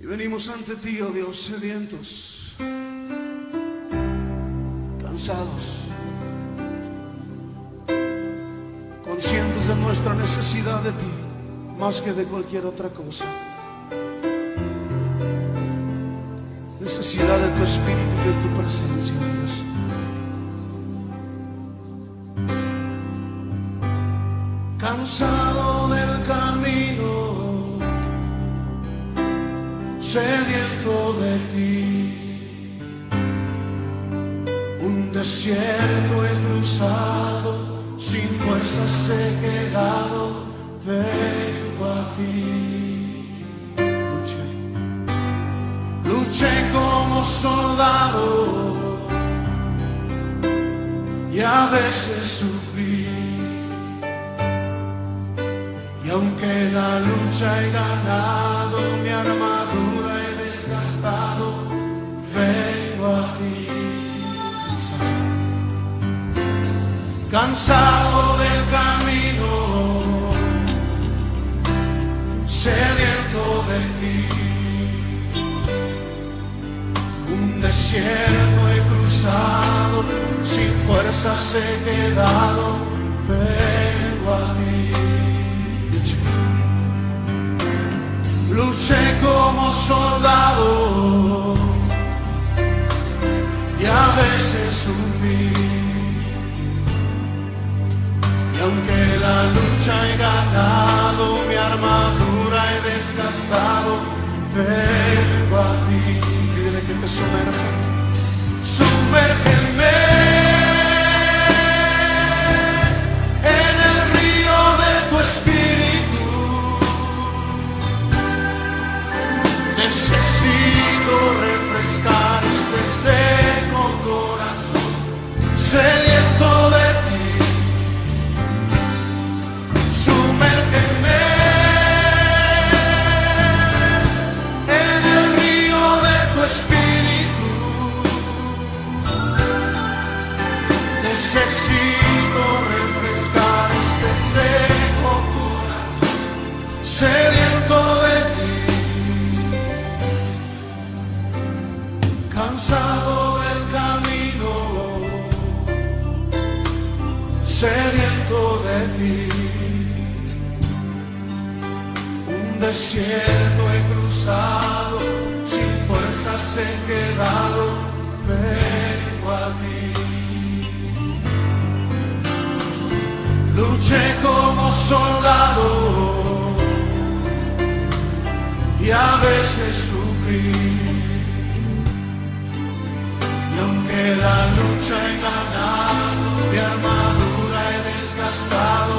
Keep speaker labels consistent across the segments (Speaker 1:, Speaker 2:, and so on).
Speaker 1: Y venimos ante ti, oh Dios, sedientos, cansados, conscientes de nuestra necesidad de ti, más que de cualquier otra cosa. Necesidad de tu espíritu y de tu presencia, Dios. Cansado del camino, sediento de ti, un desierto he cruzado, sin fuerzas he quedado, vengo a ti. Luché como soldado y a veces sufrí, y aunque la lucha he ganado, mi armadura he desgastado, vengo a ti. Cansado del camino, sediento de ti, un desierto he cruzado, sin fuerzas he quedado, vengo a ti. Luché como soldado y a veces sufrí, y aunque la lucha he ganado, mi armadura he desgastado, vengo a ti. Pídele que te sumerja, sumérgeme en el río de tu espíritu. Necesito refrescar este seco corazón, sediento de ti. Sumérgeme en el río de tu espíritu. Necesito refrescar este seco corazón, sediento de ti. Cansado del camino, sediento de ti, un desierto he cruzado, sin fuerzas he quedado, vengo a ti. Luché como soldado y a veces sufrí, y aunque la lucha he ganado, mi armadura he desgastado,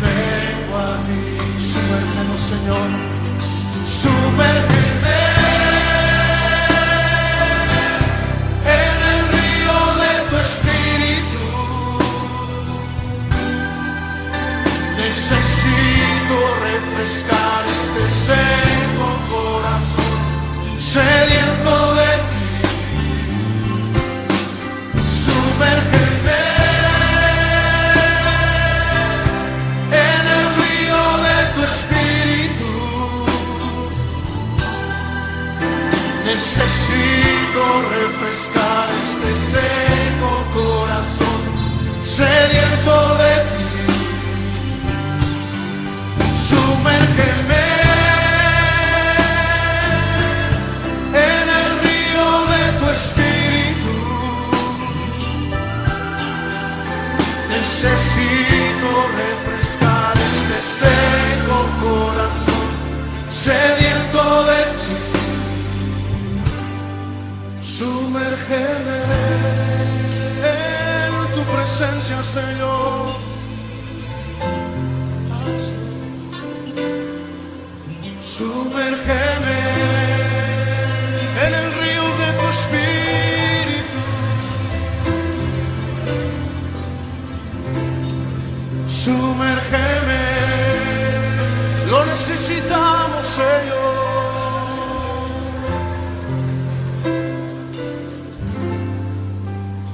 Speaker 1: vengo a ti. Sumérgenos, Señor, sumérgeme en el río de tu espíritu. Necesito refrescar este seco corazón, sediento de ti. Sumérgeme en el río de tu espíritu. Necesito refrescar este seco corazón, sediento de ti. Sumérgeme en el río de tu espíritu. Necesito refrescar este seco corazón, sediento de ti. Sumérgeme en tu presencia, Señor. Sumérgeme en el río de tu espíritu. Sumérgeme, lo necesitamos, Señor.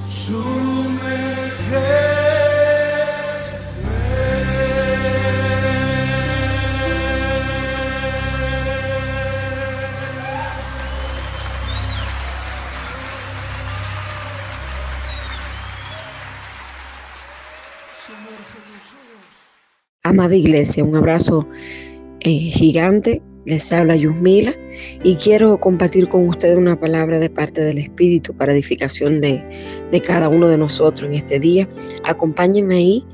Speaker 1: Sumérgeme.
Speaker 2: Amada iglesia, un abrazo gigante. Les habla Yusmila y quiero compartir con ustedes una palabra de parte del Espíritu para edificación de cada uno de nosotros en este día. Acompáñenme ahí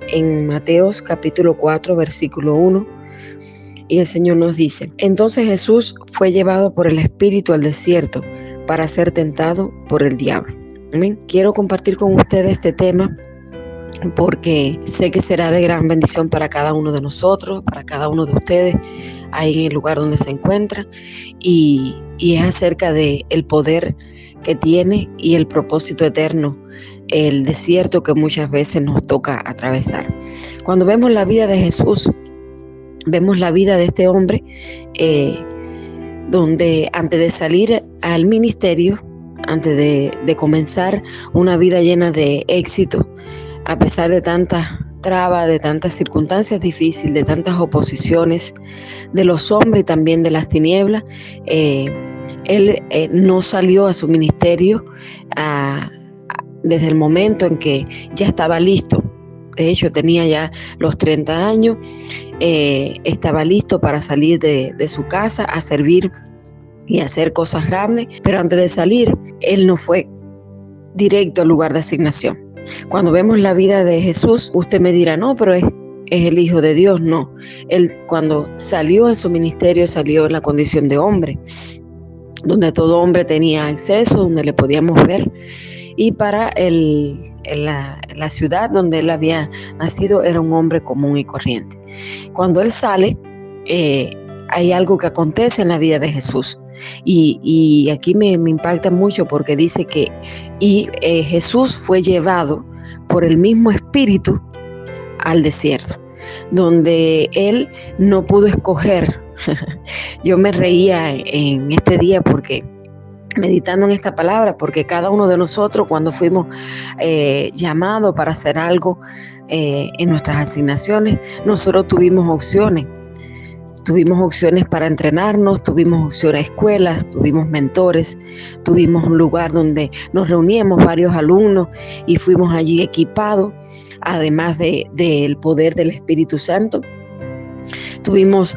Speaker 2: en Mateos capítulo 4, versículo 1. Y el Señor nos dice: entonces Jesús fue llevado por el Espíritu al desierto para ser tentado por el diablo. Amén. Quiero compartir con ustedes este tema porque sé que será de gran bendición para cada uno de nosotros, para cada uno de ustedes, ahí en el lugar donde se encuentra, y es acerca de el poder que tiene y el propósito eterno, el desierto que muchas veces nos toca atravesar. Cuando vemos la vida de Jesús, vemos la vida de este hombre, donde antes de salir al ministerio, antes de comenzar una vida llena de éxito, a pesar de tantas trabas, de tantas circunstancias difíciles, de tantas oposiciones de los hombres y también de las tinieblas, él no salió a su ministerio desde el momento en que ya estaba listo. De hecho, tenía ya los 30 años, estaba listo para salir de su casa a servir y hacer cosas grandes, pero antes de salir, él no fue directo al lugar de asignación. Cuando vemos la vida de Jesús, usted me dirá, no, pero es el Hijo de Dios. No, él cuando salió en su ministerio, salió en la condición de hombre, donde todo hombre tenía acceso, donde le podíamos ver, y para la ciudad donde él había nacido era un hombre común y corriente. Cuando él sale, hay algo que acontece en la vida de Jesús. Y aquí me impacta mucho porque dice que Jesús fue llevado por el mismo Espíritu al desierto, donde él no pudo escoger. Yo me reía en este día porque meditando en esta palabra, porque cada uno de nosotros cuando fuimos llamados para hacer algo en nuestras asignaciones, nosotros tuvimos opciones. Tuvimos opciones para entrenarnos, tuvimos opciones a escuelas, tuvimos mentores, tuvimos un lugar donde nos reuníamos varios alumnos y fuimos allí equipados, además del poder del Espíritu Santo. Tuvimos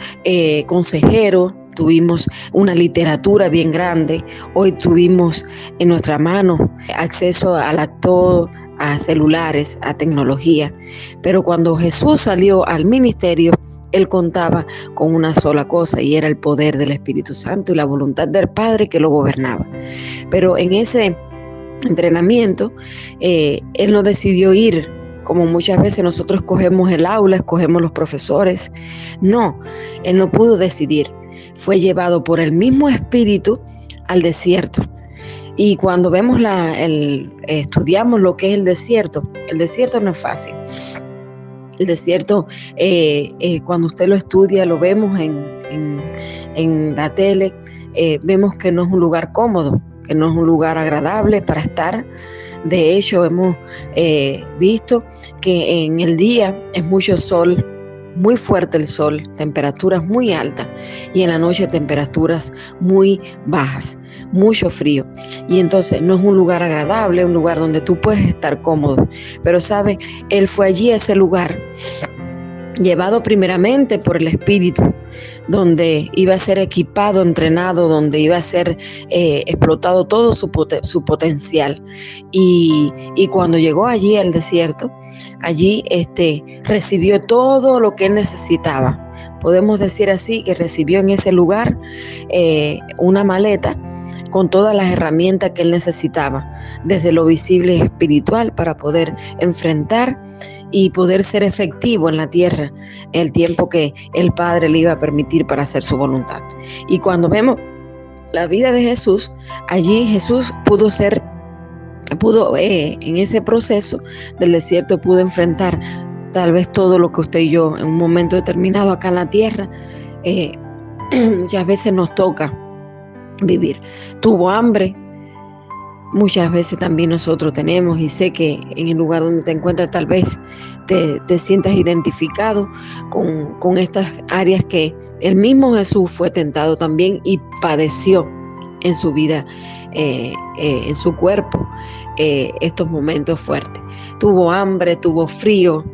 Speaker 2: consejeros, tuvimos una literatura bien grande. Hoy tuvimos en nuestra mano acceso a todo, a celulares, a tecnología. Pero cuando Jesús salió al ministerio, él contaba con una sola cosa y era el poder del Espíritu Santo y la voluntad del Padre que lo gobernaba. Pero en ese entrenamiento, él no decidió ir como muchas veces nosotros escogemos el aula, escogemos los profesores. No, él no pudo decidir. Fue llevado por el mismo Espíritu al desierto. Y cuando vemos estudiamos lo que es el desierto no es fácil. El desierto, cuando usted lo estudia, lo vemos en la tele, vemos que no es un lugar cómodo, que no es un lugar agradable para estar. De hecho, hemos visto que en el día es mucho sol, muy fuerte el sol, temperaturas muy altas, y en la noche temperaturas muy bajas, mucho frío. Y entonces no es un lugar agradable, un lugar donde tú puedes estar cómodo. Pero sabe, él fue allí a ese lugar, llevado primeramente por el Espíritu, donde iba a ser equipado, entrenado, donde iba a ser explotado todo su potencial. Y cuando llegó allí al desierto, allí recibió todo lo que él necesitaba. Podemos decir así, que recibió en ese lugar una maleta con todas las herramientas que él necesitaba, desde lo visible y espiritual, para poder enfrentar y poder ser efectivo en la tierra el tiempo que el Padre le iba a permitir para hacer su voluntad. Y cuando vemos la vida de Jesús, allí Jesús pudo en ese proceso del desierto, pudo enfrentar tal vez todo lo que usted y yo en un momento determinado acá en la tierra muchas veces nos toca vivir. Tuvo hambre, muchas veces también nosotros tenemos, y sé que en el lugar donde te encuentras tal vez te sientas identificado con estas áreas que el mismo Jesús fue tentado también y padeció en su vida, en su cuerpo, estos momentos fuertes. Tuvo hambre, tuvo frío,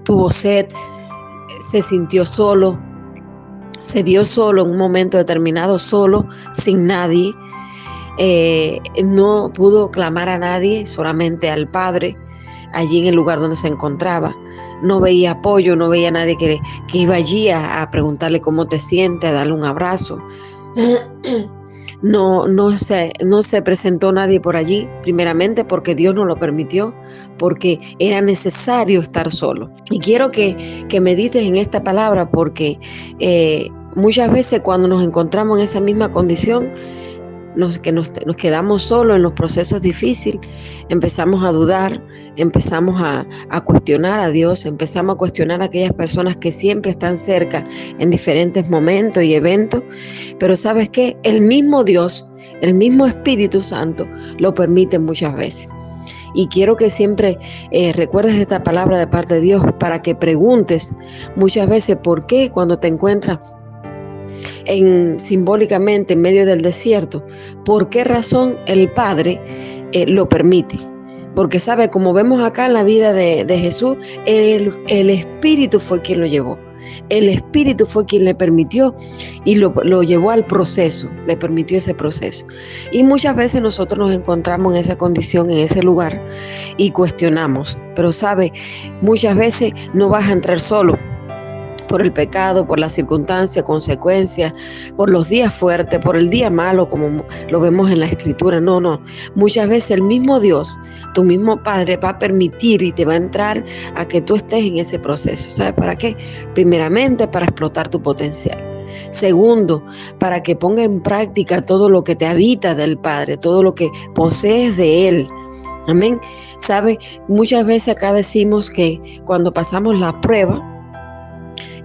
Speaker 2: tuvo sed, se sintió solo, se vio solo en un momento determinado, solo, sin nadie. No pudo clamar a nadie, solamente al Padre, allí en el lugar donde se encontraba. No veía apoyo, no veía a nadie que iba allí a preguntarle cómo te sientes, a darle un abrazo. No se presentó nadie por allí, primeramente porque Dios no lo permitió, porque era necesario estar solo. Y quiero que medites en esta palabra, porque muchas veces cuando nos encontramos en esa misma condición, nos quedamos solos en los procesos difíciles, empezamos a dudar, empezamos a cuestionar a Dios, empezamos a cuestionar a aquellas personas que siempre están cerca en diferentes momentos y eventos. Pero ¿sabes qué? El mismo Dios, el mismo Espíritu Santo lo permite muchas veces. Y quiero que siempre recuerdes esta palabra de parte de Dios, para que preguntes muchas veces por qué, cuando te encuentras simbólicamente en medio del desierto, por qué razón el Padre lo permite. Porque sabe, como vemos acá en la vida de Jesús, el Espíritu fue quien lo llevó. El Espíritu fue quien le permitió y lo llevó al proceso, le permitió ese proceso. Y muchas veces nosotros nos encontramos en esa condición, en ese lugar, y cuestionamos. Pero sabe, muchas veces no vas a entrar solo, por el pecado, por las circunstancias, consecuencias, por los días fuertes, por el día malo, como lo vemos en la Escritura. No. Muchas veces el mismo Dios, tu mismo Padre, va a permitir y te va a entrar a que tú estés en ese proceso. ¿Sabes para qué? Primeramente, para explotar tu potencial. Segundo, para que ponga en práctica todo lo que te habita del Padre, todo lo que posees de Él. Amén. ¿Sabes? Muchas veces acá decimos que cuando pasamos la prueba,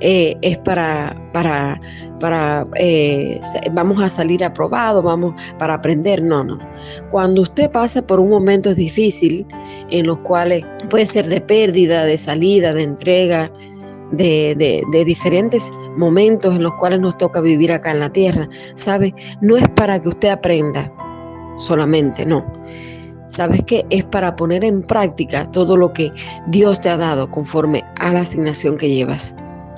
Speaker 2: es vamos a salir aprobados, vamos para aprender. No. Cuando usted pasa por un momento difícil, en los cuales puede ser de pérdida, de salida, de entrega, de diferentes momentos en los cuales nos toca vivir acá en la tierra, ¿sabe? No es para que usted aprenda solamente, no. ¿Sabes qué? Es para poner en práctica todo lo que Dios te ha dado conforme a la asignación que llevas.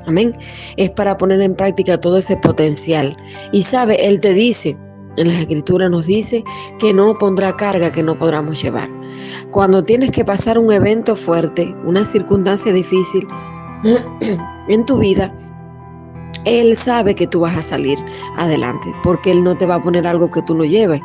Speaker 2: Amén. Es para poner en práctica todo ese potencial. Y sabe, Él te dice, en las Escrituras nos dice que no pondrá carga que no podamos llevar. Cuando tienes que pasar un evento fuerte, una circunstancia difícil en tu vida, Él sabe que tú vas a salir adelante, porque Él no te va a poner algo que tú no lleves.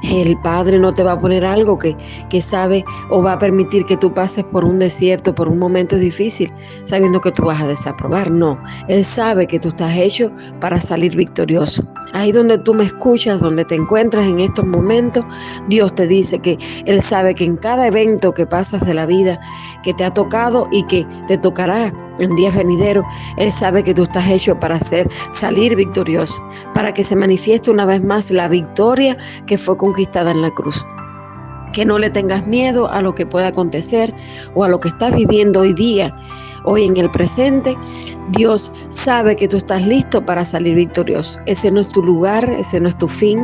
Speaker 2: El Padre no te va a poner algo que sabe, o va a permitir que tú pases por un desierto, por un momento difícil, sabiendo que tú vas a desaprobar. No, Él sabe que tú estás hecho para salir victorioso. Ahí donde tú me escuchas, donde te encuentras en estos momentos, Dios te dice que Él sabe que en cada evento que pasas de la vida, que te ha tocado y que te tocará en días venideros, Él sabe que tú estás hecho para salir victorioso, para que se manifieste una vez más la victoria que fue conquistada en la cruz. Que no le tengas miedo a lo que pueda acontecer o a lo que estás viviendo hoy día, hoy en el presente. Dios sabe que tú estás listo para salir victorioso. Ese no es tu lugar, ese no es tu fin.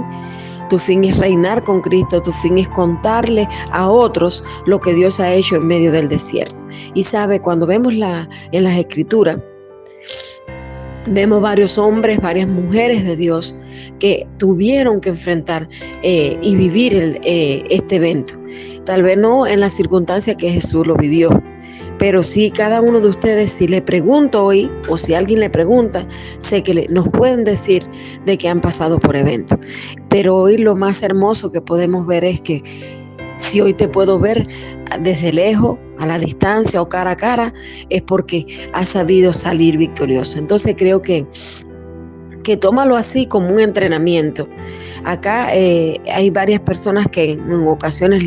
Speaker 2: Tu fin es reinar con Cristo, tu fin es contarle a otros lo que Dios ha hecho en medio del desierto. Y sabe, cuando vemos en las Escrituras, vemos varios hombres, varias mujeres de Dios que tuvieron que enfrentar y vivir este evento. Tal vez no en las circunstancias que Jesús lo vivió, pero sí cada uno de ustedes, si le pregunto hoy, o si alguien le pregunta, sé que nos pueden decir de que han pasado por eventos. Pero hoy lo más hermoso que podemos ver es que si hoy te puedo ver desde lejos, a la distancia o cara a cara, es porque has sabido salir victorioso. Entonces creo que tómalo así como un entrenamiento. Acá hay varias personas que en ocasiones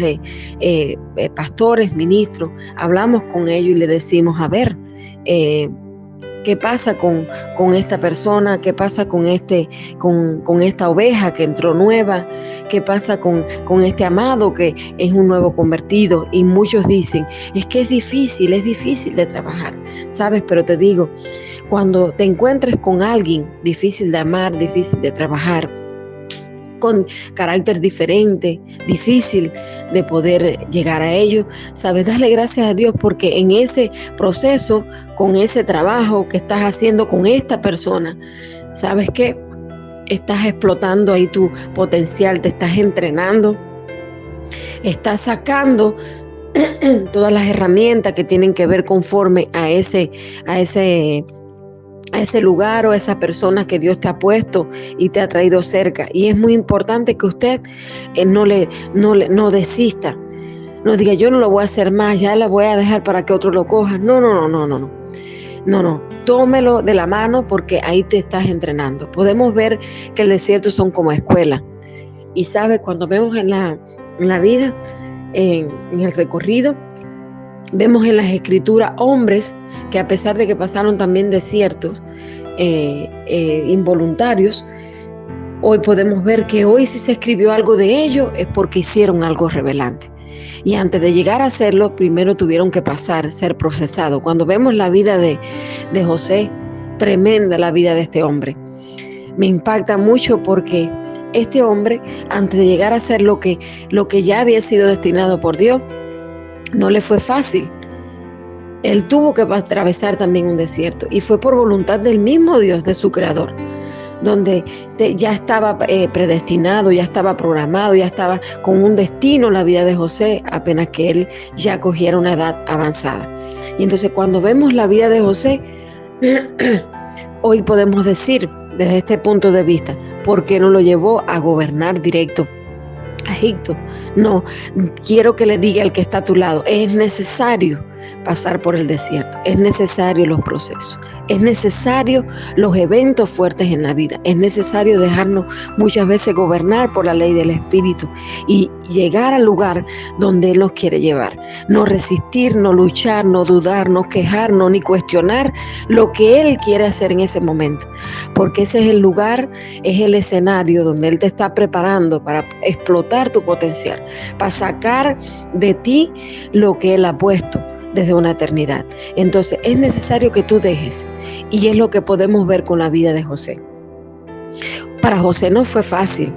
Speaker 2: pastores, ministros, hablamos con ellos y le decimos, a ver, ¿qué pasa con esta persona? ¿Qué pasa con esta oveja que entró nueva? ¿Qué pasa con este amado que es un nuevo convertido? Y muchos dicen, es que es difícil de trabajar, ¿sabes? Pero te digo, cuando te encuentres con alguien difícil de amar, difícil de trabajar, con carácter diferente, difícil de poder llegar a ello. Sabes, darle gracias a Dios porque en ese proceso, con ese trabajo que estás haciendo con esta persona, ¿sabes qué? Estás explotando ahí tu potencial, te estás entrenando, estás sacando todas las herramientas que tienen que ver conforme a ese lugar o a esa persona que Dios te ha puesto y te ha traído cerca. Y es muy importante que usted no desista, no diga yo no lo voy a hacer más, ya la voy a dejar para que otro lo coja. No, tómelo de la mano porque ahí te estás entrenando. Podemos ver que el desierto son como escuela. Y sabes, cuando vemos en la vida, en el recorrido, vemos en las escrituras hombres que a pesar de que pasaron también desiertos involuntarios, hoy podemos ver que hoy si se escribió algo de ellos es porque hicieron algo revelante. Y antes de llegar a hacerlo, primero tuvieron que ser procesados. Cuando vemos la vida de José, tremenda la vida de este hombre. Me impacta mucho porque este hombre, antes de llegar a hacer lo que ya había sido destinado por Dios, no le fue fácil. Él tuvo que atravesar también un desierto y fue por voluntad del mismo Dios, de su creador, donde ya estaba predestinado, ya estaba programado, ya estaba con un destino la vida de José, apenas que él ya cogiera una edad avanzada. Y entonces cuando vemos la vida de José, hoy podemos decir desde este punto de vista, ¿por qué no lo llevó a gobernar directo a Egipto? No, quiero que le diga al que está a tu lado, es necesario pasar por el desierto, es necesario los procesos, es necesario los eventos fuertes en la vida, es necesario dejarnos muchas veces gobernar por la ley del Espíritu y llegar al lugar donde Él nos quiere llevar, no resistir, no luchar, no dudar, no quejarnos ni cuestionar lo que Él quiere hacer en ese momento, porque ese es el lugar, es el escenario donde Él te está preparando para explotar tu potencial, para sacar de ti lo que Él ha puesto desde una eternidad. Entonces es necesario que tú dejes, y es lo que podemos ver con la vida de José. Para José no fue fácil.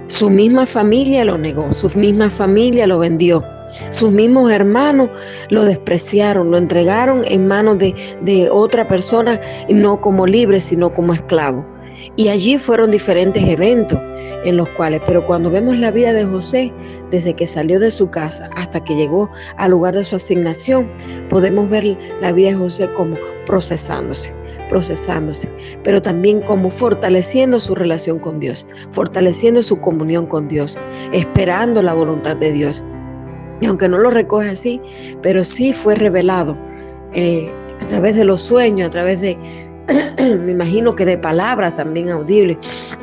Speaker 2: Su misma familia lo negó, su misma familia lo vendió, sus mismos hermanos lo despreciaron, lo entregaron en manos de otra persona, no como libre, sino como esclavo. Y allí fueron diferentes eventos en los cuales, pero cuando vemos la vida de José, desde que salió de su casa hasta que llegó al lugar de su asignación, podemos ver la vida de José como procesándose, pero también como fortaleciendo su relación con Dios, fortaleciendo su comunión con Dios, esperando la voluntad de Dios. Y aunque no lo recoge así, pero sí fue revelado a través de los sueños, a través de, me imagino que de palabras también audibles,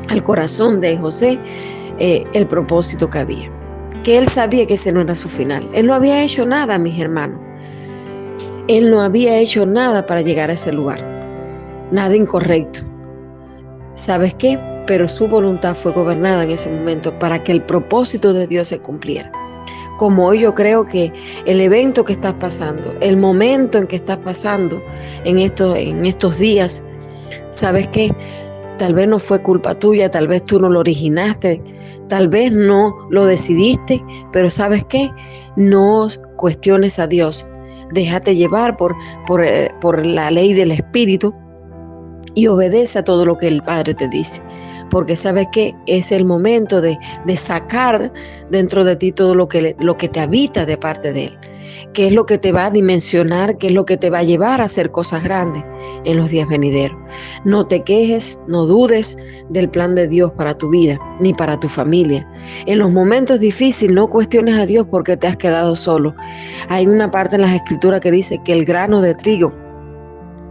Speaker 2: al corazón de José, el propósito que había, que él sabía que ese no era su final. Él no había hecho nada, mis hermanos. Él no había hecho nada para llegar a ese lugar, nada incorrecto. ¿Sabes qué? Pero su voluntad fue gobernada en ese momento para que el propósito de Dios se cumpliera. Como hoy yo creo que el evento que estás pasando, el momento en que estás pasando en estos días, ¿sabes qué? Tal vez no fue culpa tuya, tal vez tú no lo originaste, tal vez no lo decidiste, pero ¿sabes qué? No cuestiones a Dios. Déjate llevar por la ley del Espíritu y obedece a todo lo que el Padre te dice. Porque sabes que es el momento de sacar dentro de ti todo lo que te habita de parte de Él. ¿Qué es lo que te va a dimensionar? ¿Qué es lo que te va a llevar a hacer cosas grandes en los días venideros? No te quejes, no dudes del plan de Dios para tu vida, ni para tu familia. En los momentos difíciles no cuestiones a Dios porque te has quedado solo. Hay una parte en las Escrituras que dice que el grano de trigo,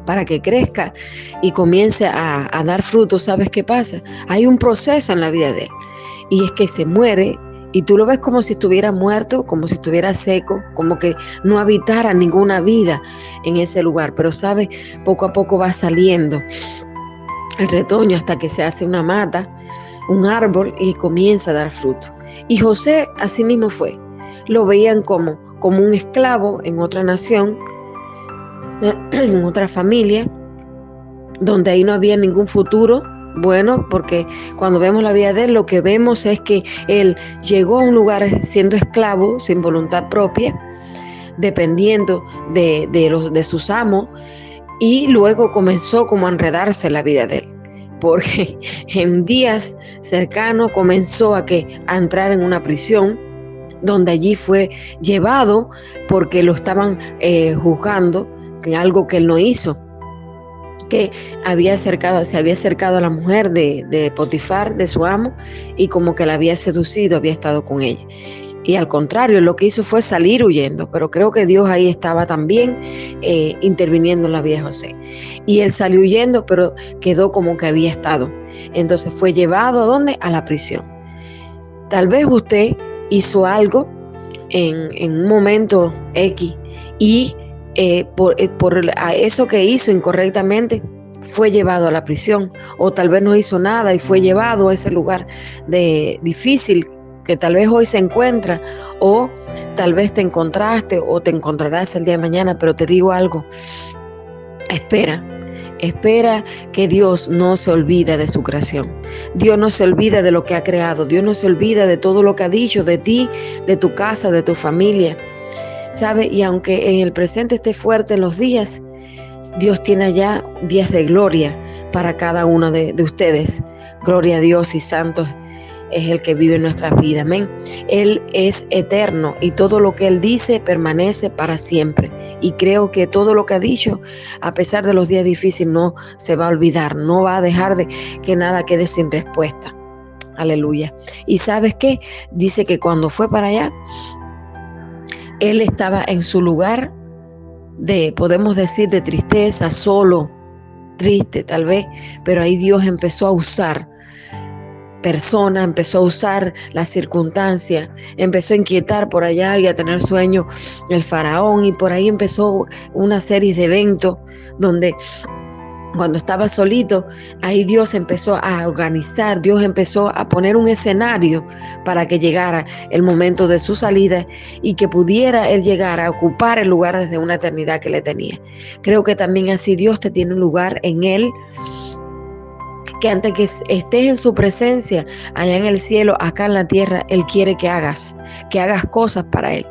Speaker 2: para que crezca y comience a dar frutos, ¿sabes qué pasa? Hay un proceso en la vida de él, y es que se muere, y tú lo ves como si estuviera muerto, como si estuviera seco, como que no habitara ninguna vida en ese lugar, pero ¿sabes? Poco a poco va saliendo el retoño hasta que se hace una mata, un árbol, y comienza a dar fruto. Y José así mismo fue. Lo veían como un esclavo en otra nación, en otra familia, donde ahí no había ningún futuro, Bueno, porque cuando vemos la vida de él, lo que vemos es que él llegó a un lugar siendo esclavo, sin voluntad propia, dependiendo de sus amos, y luego comenzó como a enredarse la vida de él, porque en días cercanos comenzó a entrar en una prisión, donde allí fue llevado porque lo estaban juzgando en algo que él no hizo, que se había acercado a la mujer de Potifar, de su amo, y como que la había seducido, había estado con ella. Y al contrario, lo que hizo fue salir huyendo, pero creo que Dios ahí estaba también interviniendo en la vida de José. Y él salió huyendo, pero quedó como que había estado. Entonces fue llevado ¿a dónde? A la prisión. Tal vez usted hizo algo en un momento X y por eso que hizo incorrectamente fue llevado a la prisión, o tal vez no hizo nada y fue llevado a ese lugar difícil que tal vez hoy se encuentra, o tal vez te encontraste o te encontrarás el día de mañana. Pero te digo algo, espera que Dios no se olvida de su creación. Dios no se olvida de lo que ha creado. Dios no se olvida de todo lo que ha dicho de ti, de tu casa, de tu familia. ¿Sabe? Y aunque en el presente esté fuerte en los días, Dios tiene ya días de gloria para cada uno de ustedes. Gloria a Dios, y santo es el que vive en nuestras vidas. Amén. Él es eterno y todo lo que Él dice permanece para siempre. Y creo que todo lo que ha dicho, a pesar de los días difíciles, no se va a olvidar. No va a dejar de que nada quede sin respuesta. Aleluya. ¿Y sabes qué? Dice que cuando fue para allá, él estaba en su lugar podemos decir, de tristeza, solo, triste tal vez, pero ahí Dios empezó a usar personas, empezó a usar las circunstancias, empezó a inquietar por allá y a tener sueño el faraón, y por ahí empezó una serie de eventos donde cuando estaba solito, ahí Dios empezó a organizar, Dios empezó a poner un escenario para que llegara el momento de su salida y que pudiera él llegar a ocupar el lugar desde una eternidad que le tenía. Creo que también así Dios te tiene un lugar en él, que antes que estés en su presencia, allá en el cielo, acá en la tierra, Él quiere que hagas cosas para Él.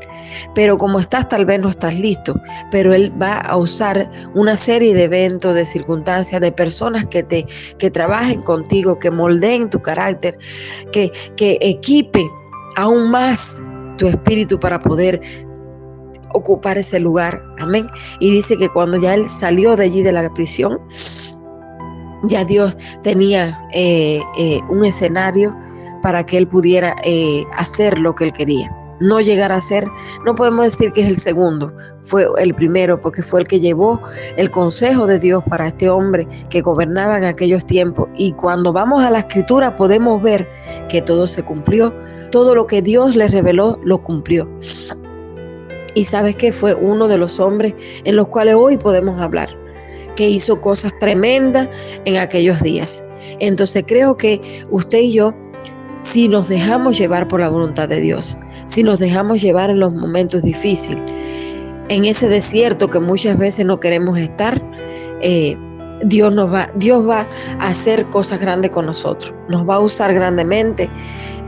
Speaker 2: Pero como estás, tal vez no estás listo, pero Él va a usar una serie de eventos, de circunstancias, de personas que trabajen contigo, que moldeen tu carácter, que equipe aún más tu espíritu para poder ocupar ese lugar. Amén. Y dice que cuando ya Él salió de allí de la prisión, ya Dios tenía un escenario para que Él pudiera hacer lo que Él quería. No llegar a ser, no podemos decir que es el segundo, fue el primero, porque fue el que llevó el consejo de Dios para este hombre que gobernaba en aquellos tiempos. Y cuando vamos a la Escritura podemos ver que todo se cumplió, todo lo que Dios le reveló lo cumplió. Y sabes que fue uno de los hombres en los cuales hoy podemos hablar, que hizo cosas tremendas en aquellos días. Entonces creo que usted y yo, si nos dejamos llevar por la voluntad de Dios, si nos dejamos llevar en los momentos difíciles, en ese desierto que muchas veces no queremos estar, Dios va a hacer cosas grandes con nosotros, nos va a usar grandemente,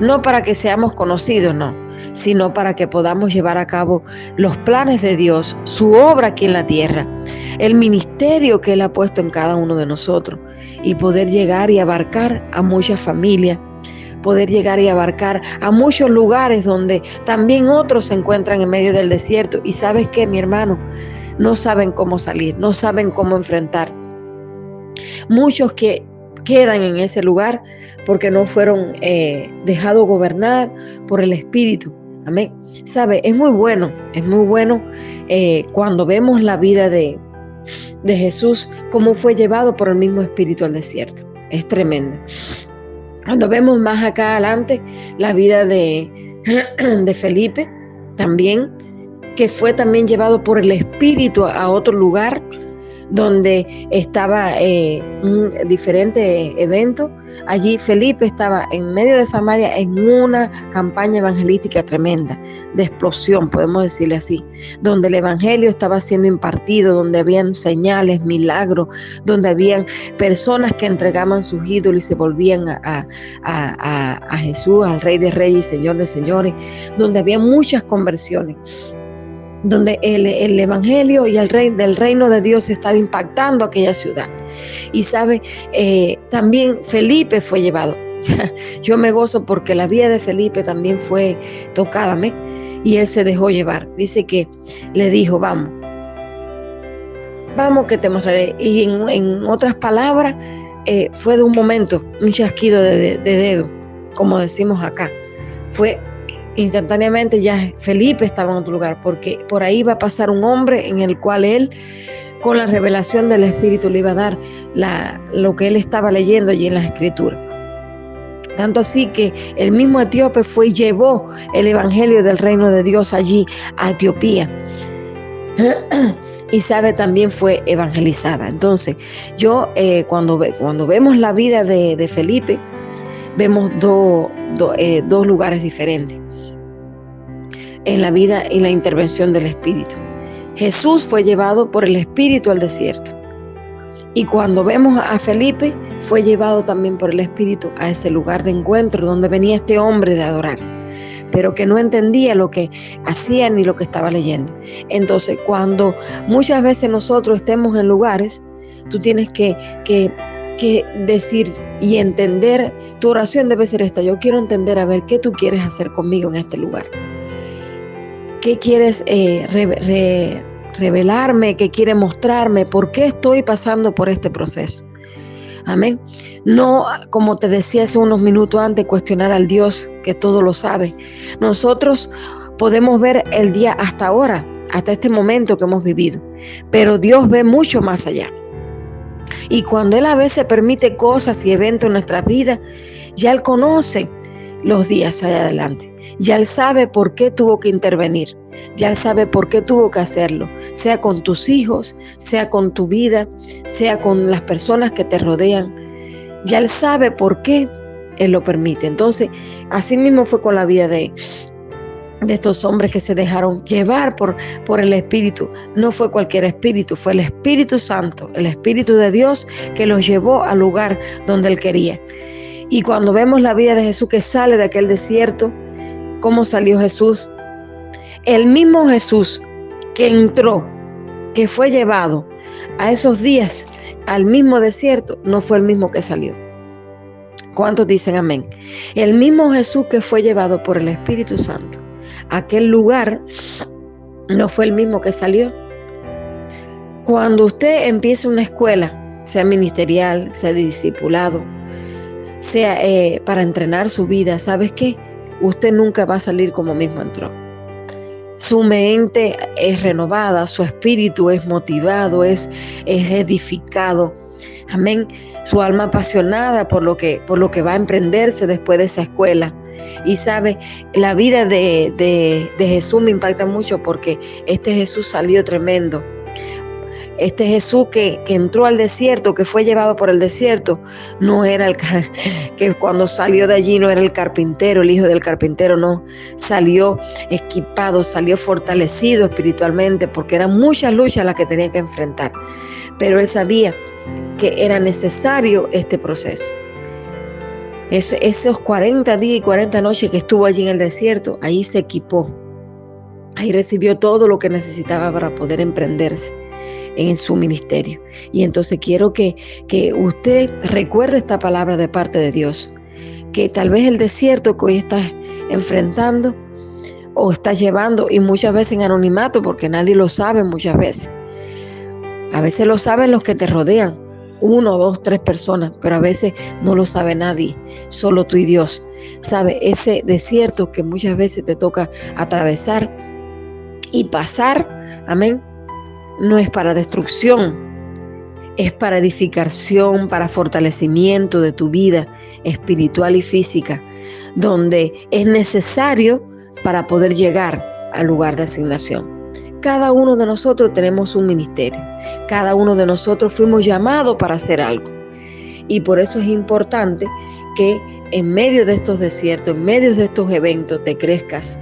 Speaker 2: no para que seamos conocidos, no, sino para que podamos llevar a cabo los planes de Dios, su obra aquí en la tierra, el ministerio que Él ha puesto en cada uno de nosotros, y poder llegar y abarcar a muchas familias, poder llegar y abarcar a muchos lugares donde también otros se encuentran en medio del desierto. Y ¿sabes qué, mi hermano? No saben cómo salir, no saben cómo enfrentar. Muchos que quedan en ese lugar porque no fueron dejados gobernar por el Espíritu. Amén. ¿Sabe? Es muy bueno cuando vemos la vida de Jesús, cómo fue llevado por el mismo Espíritu al desierto. Es tremendo. Cuando vemos más acá adelante la vida de Felipe, también, que fue también llevado por el Espíritu a otro lugar, donde estaba un diferente evento. Allí Felipe estaba en medio de Samaria en una campaña evangelística tremenda, de explosión, podemos decirle así, donde el evangelio estaba siendo impartido, donde habían señales, milagros, donde habían personas que entregaban sus ídolos y se volvían a Jesús, al Rey de Reyes y Señor de Señores, donde había muchas conversiones, donde el evangelio y el del reino de Dios estaba impactando aquella ciudad. Y sabe, también Felipe fue llevado. Yo me gozo porque la vida de Felipe también fue tocada, y él se dejó llevar. Dice que le dijo, vamos que te mostraré. Y en otras palabras, fue de un momento, un chasquido de dedo, como decimos acá. Fue instantáneamente, ya Felipe estaba en otro lugar, porque por ahí va a pasar un hombre en el cual él, con la revelación del Espíritu, le iba a dar lo que él estaba leyendo allí en las Escrituras. Tanto así que el mismo etíope fue y llevó el evangelio del reino de Dios allí a Etiopía. Y sabe, también fue evangelizada. Entonces, yo cuando vemos la vida de Felipe, vemos dos lugares diferentes en la vida y la intervención del Espíritu. Jesús fue llevado por el Espíritu al desierto. Y cuando vemos a Felipe, fue llevado también por el Espíritu a ese lugar de encuentro donde venía este hombre de adorar, pero que no entendía lo que hacía ni lo que estaba leyendo. Entonces, cuando muchas veces nosotros estemos en lugares, tú tienes que decir y entender, tu oración debe ser esta: yo quiero entender, a ver, ¿qué tú quieres hacer conmigo en este lugar? ¿Qué quieres revelarme? ¿Qué quieres mostrarme? ¿Por qué estoy pasando por este proceso? Amén. No, como te decía hace unos minutos antes, cuestionar al Dios que todo lo sabe. Nosotros podemos ver el día hasta ahora, hasta este momento que hemos vivido, pero Dios ve mucho más allá. Y cuando Él a veces permite cosas y eventos en nuestras vidas, ya Él conoce los días allá adelante. Ya Él sabe por qué tuvo que intervenir. Ya Él sabe por qué tuvo que hacerlo, sea con tus hijos, sea con tu vida, sea con las personas que te rodean. Ya Él sabe por qué Él lo permite. Entonces, así mismo fue con la vida de estos hombres que se dejaron llevar por el Espíritu. No fue cualquier espíritu, fue el Espíritu Santo, el Espíritu de Dios, que los llevó al lugar donde Él quería. Y cuando vemos la vida de Jesús que sale de aquel desierto, ¿cómo salió Jesús? El mismo Jesús que entró, que fue llevado a esos días al mismo desierto, no fue el mismo que salió. ¿Cuántos dicen amén? El mismo Jesús que fue llevado por el Espíritu Santo a aquel lugar, no fue el mismo que salió. Cuando usted empiece una escuela, sea ministerial, sea de discipulado, sea para entrenar su vida, ¿sabes qué? Usted nunca va a salir como mismo entró. Su mente es renovada, su espíritu es motivado, es edificado. Amén. Su alma apasionada por lo que va a emprenderse después de esa escuela. Y sabe, la vida de Jesús me impacta mucho porque este Jesús salió tremendo. Este Jesús que entró al desierto, que fue llevado por el desierto, no era que cuando salió de allí no era el carpintero, el hijo del carpintero, no. Salió equipado, salió fortalecido espiritualmente, porque eran muchas luchas las que tenía que enfrentar. Pero él sabía que era necesario este proceso. Esos 40 días y 40 noches que estuvo allí en el desierto, ahí se equipó. Ahí recibió todo lo que necesitaba para poder emprenderse en su ministerio. Y entonces quiero que usted recuerde esta palabra de parte de Dios, que tal vez el desierto que hoy estás enfrentando o estás llevando, y muchas veces en anonimato, porque nadie lo sabe muchas veces. A veces lo saben los que te rodean, 1, 2, 3 personas, pero a veces no lo sabe nadie, solo tú y Dios. Sabe, ese desierto que muchas veces te toca atravesar y pasar, amén, no es para destrucción, es para edificación, para fortalecimiento de tu vida espiritual y física, donde es necesario para poder llegar al lugar de asignación. Cada uno de nosotros tenemos un ministerio. Cada uno de nosotros fuimos llamados para hacer algo. Y por eso es importante que en medio de estos desiertos, en medio de estos eventos, te crezcas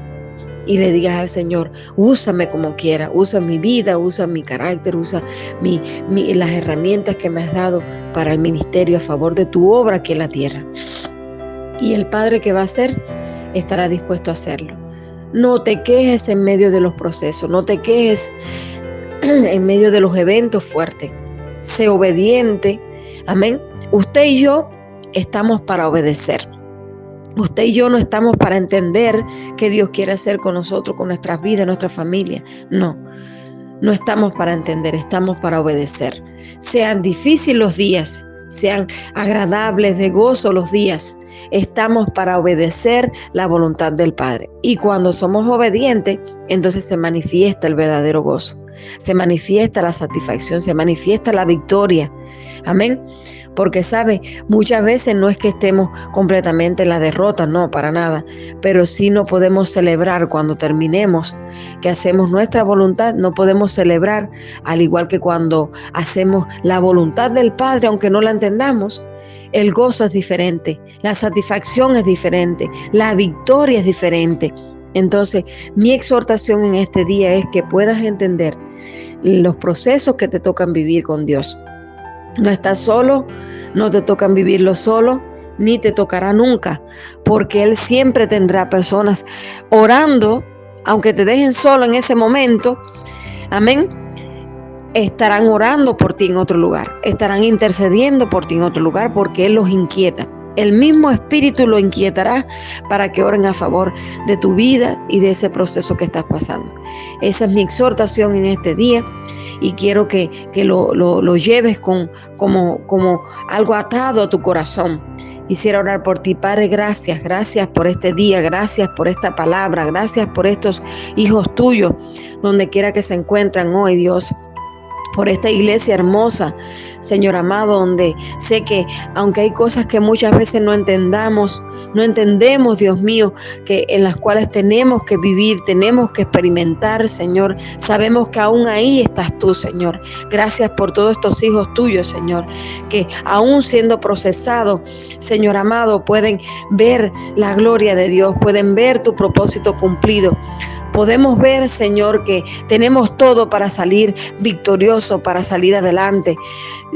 Speaker 2: y le digas al Señor: úsame como quiera, usa mi vida, usa mi carácter, usa las herramientas que me has dado para el ministerio a favor de tu obra aquí en la tierra. Y el Padre que va a hacer estará dispuesto a hacerlo. No te quejes en medio de los procesos, no te quejes en medio de los eventos fuertes. Sé obediente. Amén. Usted y yo estamos para obedecer. Usted y yo no estamos para entender qué Dios quiere hacer con nosotros, con nuestras vidas, nuestra familia. No estamos para entender, estamos para obedecer. Sean difíciles los días, sean agradables, de gozo los días, estamos para obedecer la voluntad del Padre. Y cuando somos obedientes, entonces se manifiesta el verdadero gozo, se manifiesta la satisfacción, se manifiesta la victoria. Amén. Porque, ¿sabe? Muchas veces no es que estemos completamente en la derrota, no, para nada. Pero sí no podemos celebrar cuando terminemos, que hacemos nuestra voluntad, no podemos celebrar, al igual que cuando hacemos la voluntad del Padre, aunque no la entendamos. El gozo es diferente, la satisfacción es diferente, la victoria es diferente. Entonces, mi exhortación en este día es que puedas entender los procesos que te tocan vivir con Dios. No estás solo, no te tocan vivirlo solo, ni te tocará nunca, porque Él siempre tendrá personas orando, aunque te dejen solo en ese momento. Amén. Estarán orando por ti en otro lugar, estarán intercediendo por ti en otro lugar, porque Él los inquieta. El mismo Espíritu lo inquietará para que oren a favor de tu vida y de ese proceso que estás pasando. Esa es mi exhortación en este día y quiero que lo lleves como algo atado a tu corazón. Quisiera orar por ti, Padre. Gracias por este día, gracias por esta palabra, gracias por estos hijos tuyos, donde quiera que se encuentran hoy, Dios. Por esta iglesia hermosa, Señor amado, donde sé que aunque hay cosas que muchas veces no entendemos, Dios mío, que en las cuales tenemos que vivir, tenemos que experimentar, Señor. Sabemos que aún ahí estás tú, Señor. Gracias por todos estos hijos tuyos, Señor, que aún siendo procesados, Señor amado, pueden ver la gloria de Dios, pueden ver tu propósito cumplido. Podemos ver, Señor, que tenemos todo para salir victorioso, para salir adelante.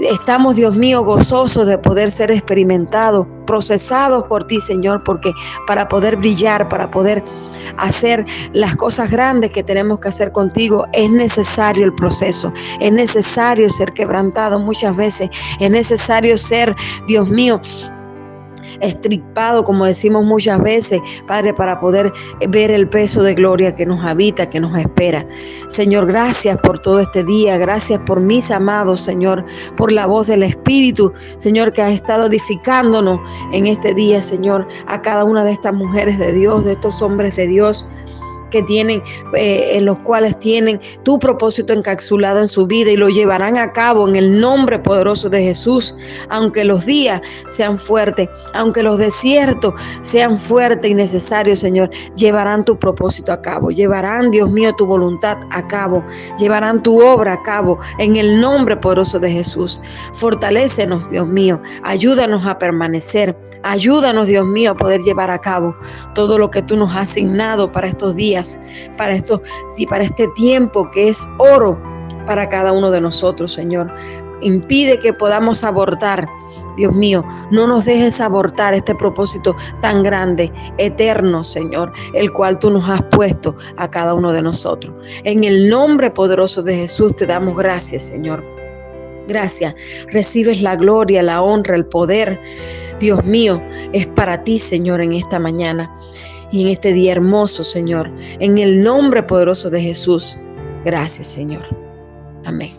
Speaker 2: Estamos, Dios mío, gozosos de poder ser experimentados, procesados por ti, Señor, porque para poder brillar, para poder hacer las cosas grandes que tenemos que hacer contigo, es necesario el proceso, es necesario ser quebrantado muchas veces, es necesario ser, Dios mío, estripado, como decimos muchas veces, Padre, para poder ver el peso de gloria que nos habita, que nos espera. Señor, gracias por todo este día, gracias por mis amados, Señor, por la voz del Espíritu, Señor, que ha estado edificándonos en este día, Señor, a cada una de estas mujeres de Dios, de estos hombres de Dios, que tienen, en los cuales tienen tu propósito encapsulado en su vida y lo llevarán a cabo en el nombre poderoso de Jesús. Aunque los días sean fuertes, aunque los desiertos sean fuertes y necesarios, Señor, llevarán tu propósito a cabo, llevarán, Dios mío, tu voluntad a cabo, llevarán tu obra a cabo en el nombre poderoso de Jesús. Fortalécenos, Dios mío, ayúdanos a permanecer, ayúdanos, Dios mío, a poder llevar a cabo todo lo que tú nos has asignado para estos días, para este tiempo que es oro para cada uno de nosotros, Señor. Impide que podamos abortar, Dios mío, no nos dejes abortar este propósito tan grande, eterno, Señor, el cual tú nos has puesto a cada uno de nosotros. En el nombre poderoso de Jesús te damos gracias, Señor. Gracias. Recibes la gloria, la honra, el poder. Dios mío, es para ti, Señor, en esta mañana y en este día hermoso, Señor. En el nombre poderoso de Jesús. Gracias, Señor. Amén.